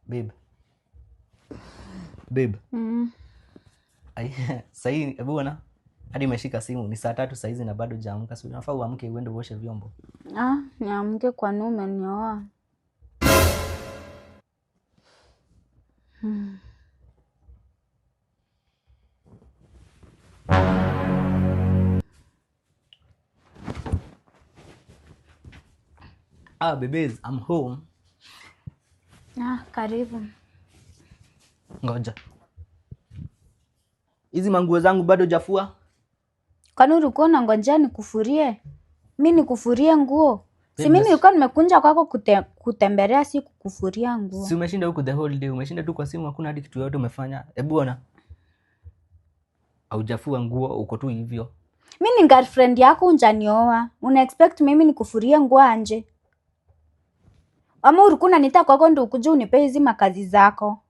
Babe. Babe. Sahi hebu ona. Hadi umeshika simu ni saa 3 saa hizi na bado hujaamka. So unafaa uamke uende uoshe vyombo. Niamke kwa nini umenioa? Babies, I'm home. Karibu. Ngoja. Hizi manguo zangu bado hujafua? Kwani ulikuwa unangojea nikufurie? Mimi nikufurie nguo? Si mimi nilikuwa nimekunja kwako kutembelea, si kukufuria nguo. Si umeshinda huko the whole day, umeshinda tu kwa simu, hakuna hadi kitu yote umefanya. Hebu ona. Haujafua nguo, uko tu hivyo. Mimi ni girlfriend yako, unjanioa. Una expect mimi nikufurie nguo anje? Ama ulikuwa unanita kwako ndio ukuje unipe hizi makazi zako?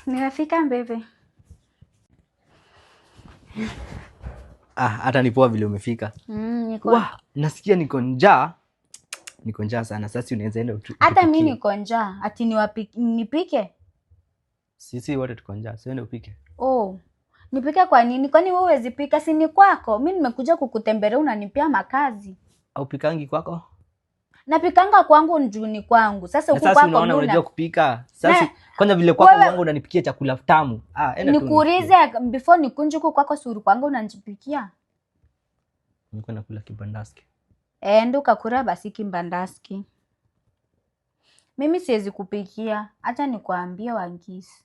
Nimefika mbebe. Hata ni poa vile umefika. Nasikia niko njaa. Niko njaa sana. Sasa unaweza enda hata mimi niko njaa. Ati nipike? Sisi wote tuko njaa. Sio enda upike. Nipike kwa nini? Kwani wewe huwezi pika? Si ni kwako. Mimi nimekuja kukutembelea unanipia makazi. Au pikangi kwako? Napikanga kwangu njuni kwangu. Sasa huko kwako unaona unajua kupika. Sasa kwanza vile kwako wangu unanipikia chakula tamu. Enda tu. Nikuulize before nikunje huko kwako suru kwangu unanipikia. Niko nakula kibandaski. Ndio kakura basi kibandaski. Mimi siwezi kupikia. Acha nikwambie Wangisi.